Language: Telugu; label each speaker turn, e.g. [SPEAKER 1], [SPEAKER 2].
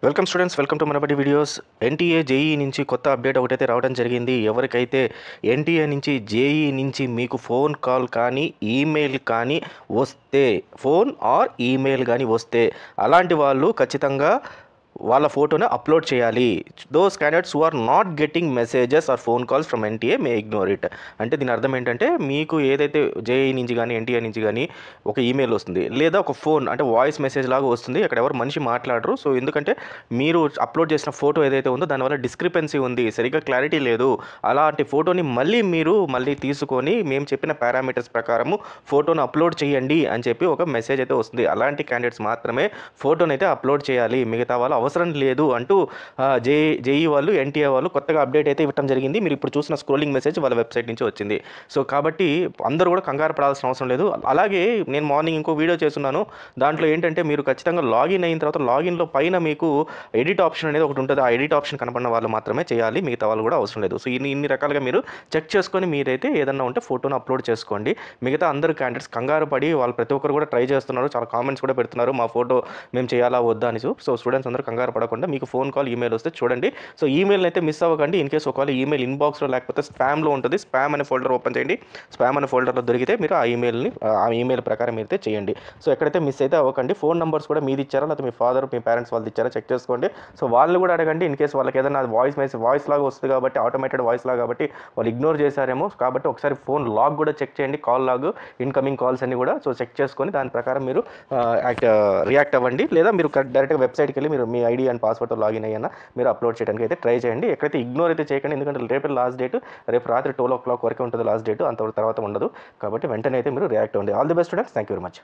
[SPEAKER 1] Welcome students, welcome to Manabadi videos. NTA JEE నుంచి కొత్త అప్డేట్ ఒకటైతే రావడం జరిగింది. ఎవరికైతే ఎన్టీఏ నుంచి జేఈ నుంచి మీకు ఫోన్ కాల్ కానీ ఈమెయిల్ కానీ వస్తే, ఫోన్ ఆర్ ఈమెయిల్ కానీ వస్తే అలాంటి వాళ్ళు ఖచ్చితంగా వాళ్ళ ఫోటోని అప్లోడ్ చేయాలి. Those candidates who are not getting messages or phone calls from NTA may ignore it. అంటే దీని అర్థం ఏంటంటే, మీకు ఏదైతే జేఈ నుంచి కానీ ఎన్టీఏ నుంచి కానీ ఒక ఈమెయిల్ వస్తుంది, లేదా ఒక ఫోన్ అంటే వాయిస్ మెసేజ్ లాగా వస్తుంది. అక్కడ ఎవరు మనిషి మాట్లాడరు. సో ఎందుకంటే మీరు అప్లోడ్ చేసిన ఫోటో ఏదైతే ఉందో దానివల్ల డిస్క్రిపెన్సీ ఉంది, సరిగ్గా క్లారిటీ లేదు. అలాంటి ఫోటోని మళ్ళీ తీసుకొని మేము చెప్పిన పారామీటర్స్ ప్రకారము ఫోటోను అప్లోడ్ చేయండి అని చెప్పి ఒక మెసేజ్ అయితే వస్తుంది. అలాంటి క్యాండిడేట్స్ మాత్రమే ఫోటోని అయితే అప్లోడ్ చేయాలి, మిగతా వాళ్ళు అవసరం లేదు అంటూ జేఈ వాళ్ళు ఎన్టీఏ వాళ్ళు కొత్తగా అప్డేట్ అయితే ఇవ్వడం జరిగింది. మీరు ఇప్పుడు చూసిన స్క్రోలింగ్ మెసేజ్ వాళ్ళ వెబ్సైట్ నుంచి వచ్చింది. సో కాబట్టి అందరూ కూడా కంగారు పడాల్సిన అవసరం లేదు. అలాగే నేను మార్నింగ్ ఇంకో వీడియో చేస్తున్నాను. దాంట్లో ఏంటంటే మీరు ఖచ్చితంగా లాగిన్ అయిన తర్వాత లాగిన్లో పైన మీకు ఎడిట్ ఆప్షన్ అనేది ఒకటి ఉంటుంది. ఆ ఎడిట్ ఆప్షన్ కనపడిన వాళ్ళు మాత్రమే చేయాలి, మిగతా వాళ్ళు కూడా అవసరం లేదు. సో ఇన్ని రకాలుగా మీరు చెక్ చేసుకొని మీరైతే ఏదన్నా ఉంటే ఫోటోను అప్లోడ్ చేసుకోండి. మిగతా అందరు క్యాండిడేట్స్ కంగారు పడి వాళ్ళు ప్రతి ఒక్కరు కూడా ట్రై చేస్తున్నారు. చాలా కామెంట్స్ కూడా పెడుతున్నారు, మా ఫోటో మేము చేయాలా వద్దా అని. సో స్టూడెంట్స్ అందరూ కంగారు పడకుండా మీకు ఫోన్ కాల్ ఈమెయిల్ వస్తే చూడండి. సో ఈమెయిల్ అయితే మిస్ అవ్వకండి. ఇన్ కేసు ఒకవేళ ఈమెయిల్ ఇన్బాక్స్లో లేకపోతే స్పామ్లో ఉంటుంది, స్పామ్ అనే ఫోల్డర్ ఓపెన్ చేయండి. స్పామ్ అనే ఫోల్డర్లో దొరికితే మీరు ఆ ఈమెయిల్ ప్రకారం అయితే చేయండి. సో ఎక్కడైతే మిస్ అయితే అవ్వకండి. ఫోన్ నెంబర్స్ కూడా మీది ఇచ్చారా లేకపోతే మీ ఫాదర్ మీ పేరెంట్స్ వాళ్ళది ఇచ్చారా చెక్ చేసుకోండి. సో వాళ్ళు కూడా అడగండి. ఇన్ కేసు వాళ్ళకి ఏదైనా వాయిస్ లాగా వస్తుంది కాబట్టి, ఆటోమేటెడ్ వాయిస్ లాగా కాబట్టి వాళ్ళు ఇగ్నోర్ చేశారేమో. కాబట్టి ఒకసారి ఫోన్ లాగ్ కూడా చెక్ చేయండి, కాల్ లాగ్, ఇన్కమింగ్ కాల్స్ అన్ని కూడా. సో చెక్ చేసుకొని దాని ప్రకారం మీరు రియాక్ట్ అవ్వండి. లేదా మీరు డైరెక్ట్గా వెబ్సైట్కి వెళ్ళి మీరు మీ ఐడి అండ్ పాస్వర్డ్తో లాగిన్ అయ్యానా మీరు అప్లోడ్ చేయడానికి అయితే ట్రై చేయండి. ఎక్కడైతే ఇగ్నోర్ అయితే చేయకండి, ఎందుకంటే రేపు లాస్ట్ డేట్, రేపు రాత్రి 12 o'clock వరకు ఉంటుంది లాస్ట్ డేట్, అంతవరకు తర్వాత ఉండదు. కాబట్టి వెంటనే అయితే మీరు రియాక్ట్ అవ్వండి. All the best students, thank you very much.